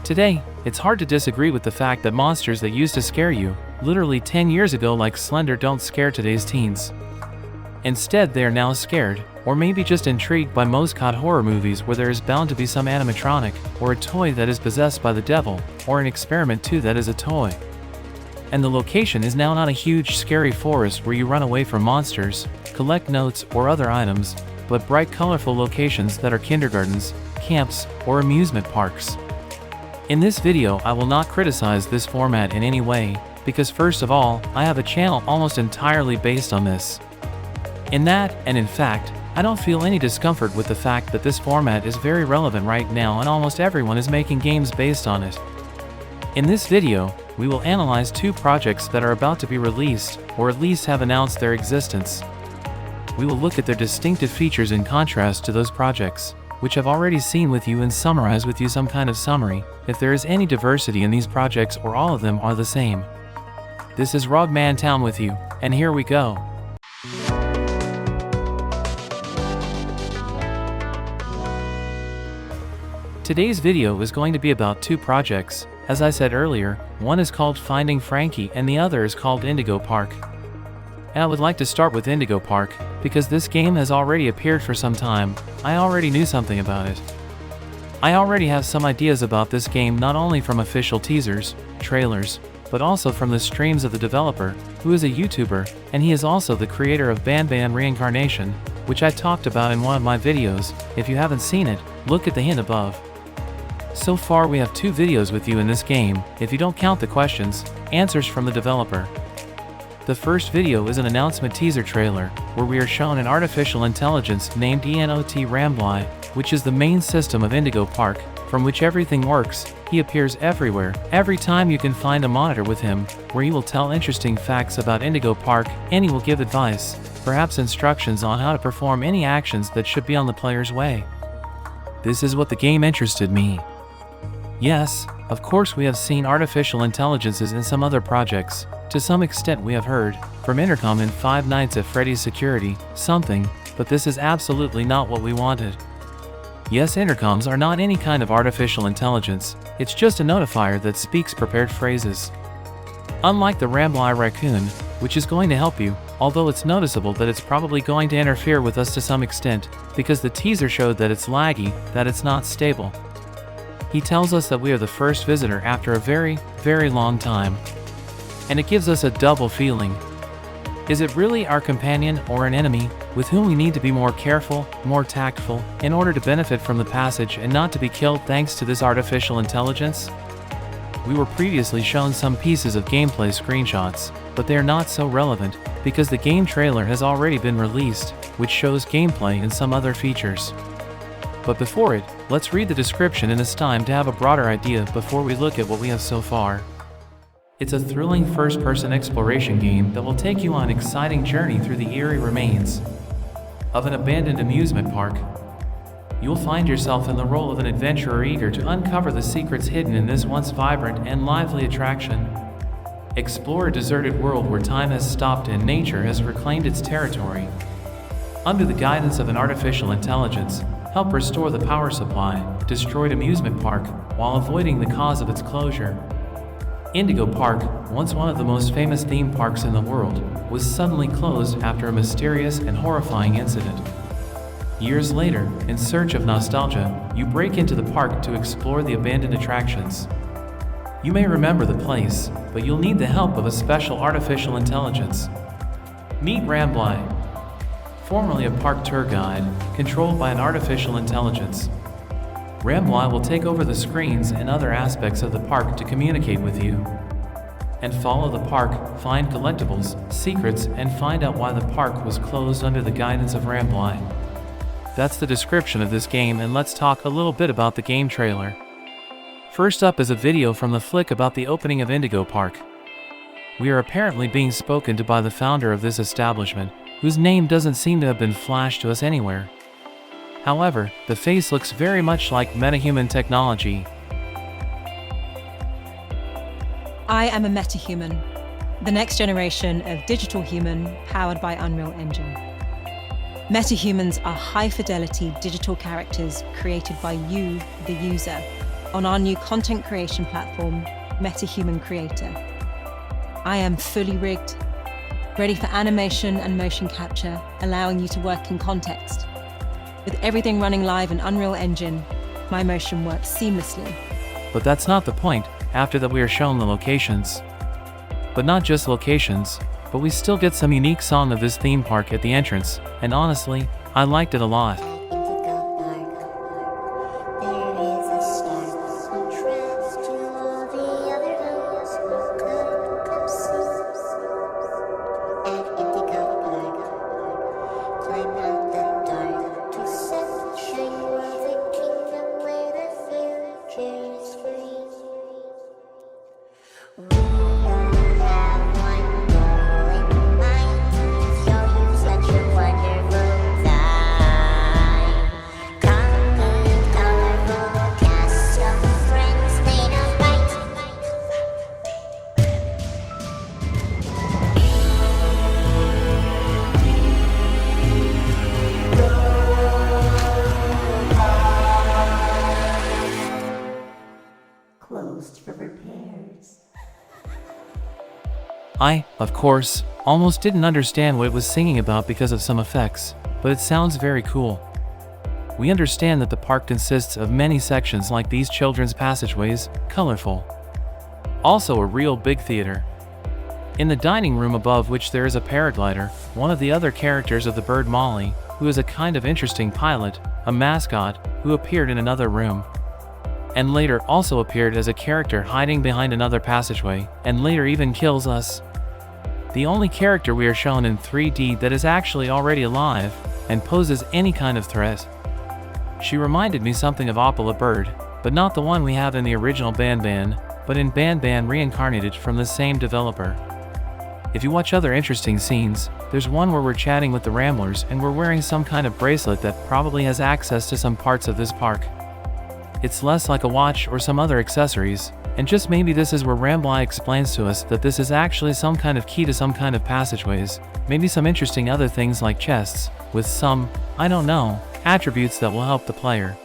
Today, it's hard to disagree with the fact that monsters that used to scare you, literally 10 years ago like Slender, don't scare today's teens. Instead, they are now scared, or maybe just intrigued by MASCOT horror movies where there is bound to be some animatronic, or a toy that is possessed by the devil, or an experiment too that is a toy. And the location is now not a huge scary forest where you run away from monsters, collect notes or other items, but bright colorful locations that are kindergartens, camps, or amusement parks. In this video I will not criticize this format in any way, because first of all, I have a channel almost entirely based on this. In that, and in fact, I don't feel any discomfort with the fact that this format is very relevant right now and almost everyone is making games based on it. In this video, we will analyze two projects that are about to be released, or at least have announced their existence. We will look at their distinctive features in contrast to those projects, which I've already seen with you, and summarize with you some kind of summary, if there is any diversity in these projects or all of them are the same. This is Rogman Town with you, and here we go. Today's video is going to be about two projects. As I said earlier, one is called Finding Frankie and the other is called IndigoPark. And I would like to start with IndigoPark, because this game has already appeared for some time. I already knew something about it. I already have some ideas about this game, not only from official teasers, trailers, but also from the streams of the developer, who is a YouTuber, and he is also the creator of Banban Reincarnation, which I talked about in one of my videos. If you haven't seen it, look at the hint above. So far we have two videos with you in this game, if you don't count the questions, answers from the developer. The first video is an announcement teaser trailer, where we are shown an artificial intelligence named ENOT Rambly, which is the main system of IndigoPark, from which everything works. He appears everywhere, every time you can find a monitor with him, where he will tell interesting facts about IndigoPark, and he will give advice, perhaps instructions on how to perform any actions that should be on the player's way. This is what the game interested me. Yes, of course we have seen artificial intelligences in some other projects. To some extent we have heard, from Intercom in Five Nights at Freddy's Security, something, but this is absolutely not what we wanted. Yes, intercoms are not any kind of artificial intelligence, it's just a notifier that speaks prepared phrases. Unlike the Rambly Raccoon, which is going to help you, although it's noticeable that it's probably going to interfere with us to some extent, because the teaser showed that it's laggy, that it's not stable. He tells us that we are the first visitor after a very, very long time. And it gives us a double feeling. Is it really our companion or an enemy, with whom we need to be more careful, more tactful, in order to benefit from the passage and not to be killed thanks to this artificial intelligence? We were previously shown some pieces of gameplay screenshots, but they are not so relevant, because the game trailer has already been released, which shows gameplay and some other features. But before it, let's read the description, and it's time to have a broader idea before we look at what we have so far. It's a thrilling first-person exploration game that will take you on an exciting journey through the eerie remains of an abandoned amusement park. You'll find yourself in the role of an adventurer eager to uncover the secrets hidden in this once vibrant and lively attraction. Explore a deserted world where time has stopped and nature has reclaimed its territory. Under the guidance of an artificial intelligence, help restore the power supply, destroyed amusement park, while avoiding the cause of its closure. IndigoPark, once one of the most famous theme parks in the world, was suddenly closed after a mysterious and horrifying incident. Years later, in search of nostalgia, you break into the park to explore the abandoned attractions. You may remember the place, but you'll need the help of a special artificial intelligence. Meet Rambly, formerly a park tour guide, controlled by an artificial intelligence. Rambly will take over the screens and other aspects of the park to communicate with you. And follow the park, find collectibles, secrets, and find out why the park was closed under the guidance of Rambly. That's the description of this game, and let's talk a little bit about the game trailer. First up is a video from the flick about the opening of IndigoPark. We are apparently being spoken to by the founder of this establishment, whose name doesn't seem to have been flashed to us anywhere. However, the face looks very much like metahuman technology. I am a metahuman, the next generation of digital human powered by Unreal Engine. Metahumans are high-fidelity digital characters created by you, the user. on our new content creation platform, MetaHuman Creator. I am fully rigged, ready for animation and motion capture, allowing you to work in context. With everything running live in Unreal Engine, my motion works seamlessly. But that's not the point. After that we are shown the locations. But not just locations, but we still get some unique song of this theme park at the entrance, and honestly, I liked it a lot. For repairs. I, of course, almost didn't understand what it was singing about because of some effects, but it sounds very cool. We understand that the park consists of many sections like these children's passageways, colorful. Also a real big theater. In the dining room above which there is a paraglider, one of the other characters of the bird Molly, who is a kind of interesting pilot, a mascot, who appeared in another room. And later also appeared as a character hiding behind another passageway, and later even kills us. The only character we are shown in 3D that is actually already alive, and poses any kind of threat. She reminded me something of Opala Bird, but not the one we have in the original Banban, but in Banban reincarnated from the same developer. If you watch other interesting scenes, there's one where we're chatting with the Ramblers and we're wearing some kind of bracelet that probably has access to some parts of this park. It's less like a watch or some other accessories, and just maybe this is where Ramblai explains to us that this is actually some kind of key to some kind of passageways, maybe some interesting other things like chests, with some, I don't know, attributes that will help the player.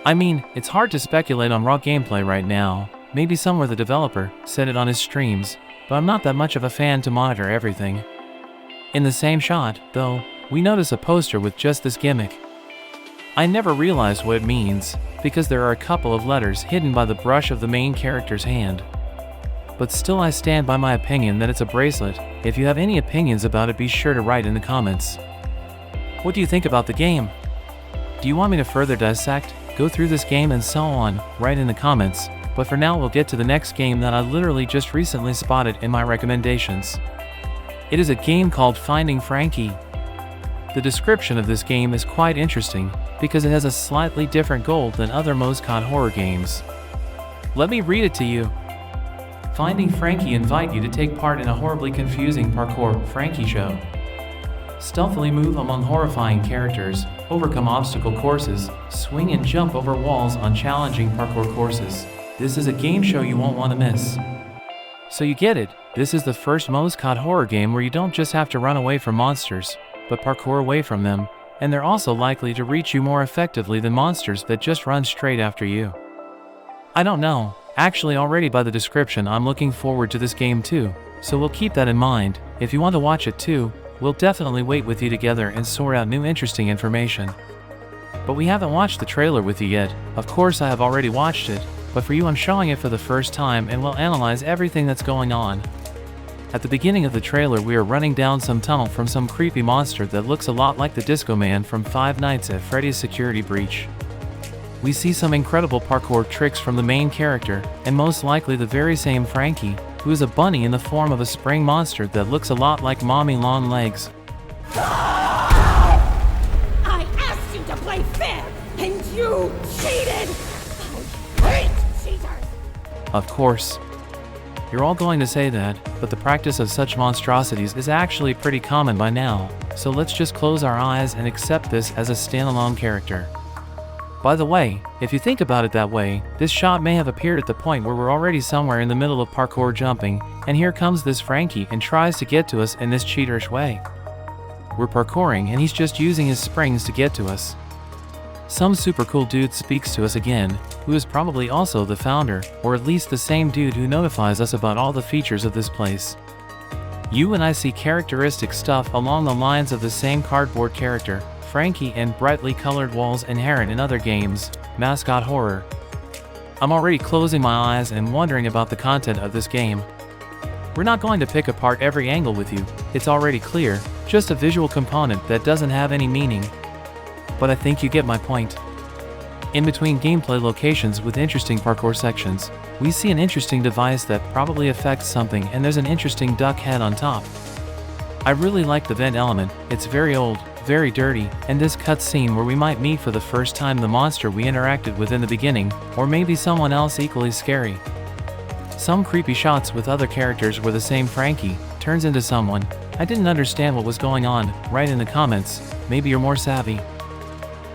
I mean, it's hard to speculate on raw gameplay right now, maybe somewhere the developer said it on his streams, but I'm not that much of a fan to monitor everything. In the same shot, though, we notice a poster with just this gimmick. I never realized what it means, because there are a couple of letters hidden by the brush of the main character's hand. But still I stand by my opinion that it's a bracelet. If you have any opinions about it, be sure to write in the comments. What do you think about the game? Do you want me to further dissect, go through this game and so on? Write in the comments, but for now we'll get to the next game that I literally just recently spotted in my recommendations. It is a game called Finding Frankie. The description of this game is quite interesting, because it has a slightly different goal than other MASCOT horror games. Let me read it to you. Finding Frankie invite you to take part in a horribly confusing parkour Frankie show. Stealthily move among horrifying characters, overcome obstacle courses, swing and jump over walls on challenging parkour courses. This is a game show you won't want to miss. So you get it, this is the first MASCOT horror game where you don't just have to run away from monsters, but parkour away from them, and they're also likely to reach you more effectively than monsters that just run straight after you. I don't know, actually already by the description I'm looking forward to this game too, so we'll keep that in mind. If you want to watch it too, we'll definitely wait with you together and sort out new interesting information. But we haven't watched the trailer with you yet. Of course I have already watched it, but for you I'm showing it for the first time and we'll analyze everything that's going on. At the beginning of the trailer we are running down some tunnel from some creepy monster that looks a lot like the Disco Man from Five Nights at Freddy's security breach. We see some incredible parkour tricks from the main character, and most likely the very same Frankie, who is a bunny in the form of a spring monster that looks a lot like Mommy Long Legs. I asked you to play fair, and you cheated! I hate cheaters! Of course. You're all going to say that, but the practice of such monstrosities is actually pretty common by now, so let's just close our eyes and accept this as a standalone character. By the way, if you think about it that way, this shot may have appeared at the point where we're already somewhere in the middle of parkour jumping, and here comes this Frankie and tries to get to us in this cheaterish way. We're parkouring and he's just using his springs to get to us. some super cool dude speaks to us again, who is probably also the founder, or at least the same dude who notifies us about all the features of this place. You and I see characteristic stuff along the lines of the same cardboard character, Frankie, and brightly colored walls inherent in other games, mascot horror. I'm already closing my eyes and wondering about the content of this game. We're not going to pick apart every angle with you, it's already clear, just a visual component that doesn't have any meaning. But I think you get my point. In between gameplay locations with interesting parkour sections, we see an interesting device that probably affects something, and there's an interesting duck head on top. I really like the vent element, it's very old, very dirty, and this cutscene where we might meet for the first time the monster we interacted with in the beginning, or maybe someone else equally scary. Some creepy shots with other characters where the same Frankie turns into someone. I didn't understand what was going on. Write in the comments, maybe you're more savvy.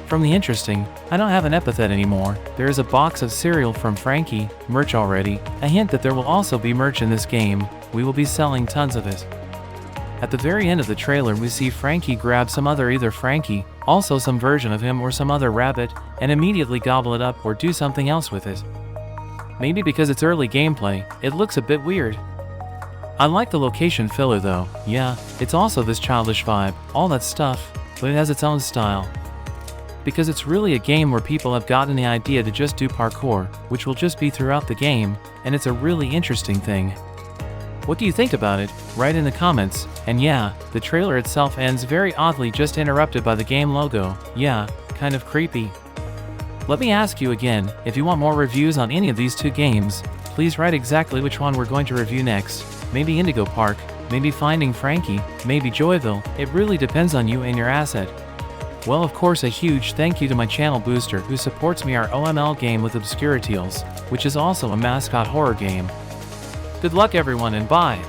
From the interesting, I don't have an epithet anymore. There is a box of cereal from Frankie, merch already, a hint that there will also be merch in this game. We will be selling tons of it. At the very end of the trailer we see Frankie grab some other either Frankie, also some version of him or some other rabbit, and immediately gobble it up or do something else with it. Maybe because it's early gameplay, it looks a bit weird. I like the location filler though, yeah, it's also this childish vibe, all that stuff, but it has its own style. Because it's really a game where people have gotten the idea to just do parkour, which will just be throughout the game, and it's a really interesting thing. What do you think about it? Write in the comments, and yeah, the trailer itself ends very oddly, just interrupted by the game logo, yeah, kind of creepy. Let me ask you again, if you want more reviews on any of these two games, please write exactly which one we're going to review next. Maybe IndigoPark, maybe Finding Frankie, maybe Joyville, it really depends on you and your asset. Well, of course, a huge thank you to my channel booster who supports me our OML game with Obscuratials, which is also a mascot horror game. Good luck everyone and bye!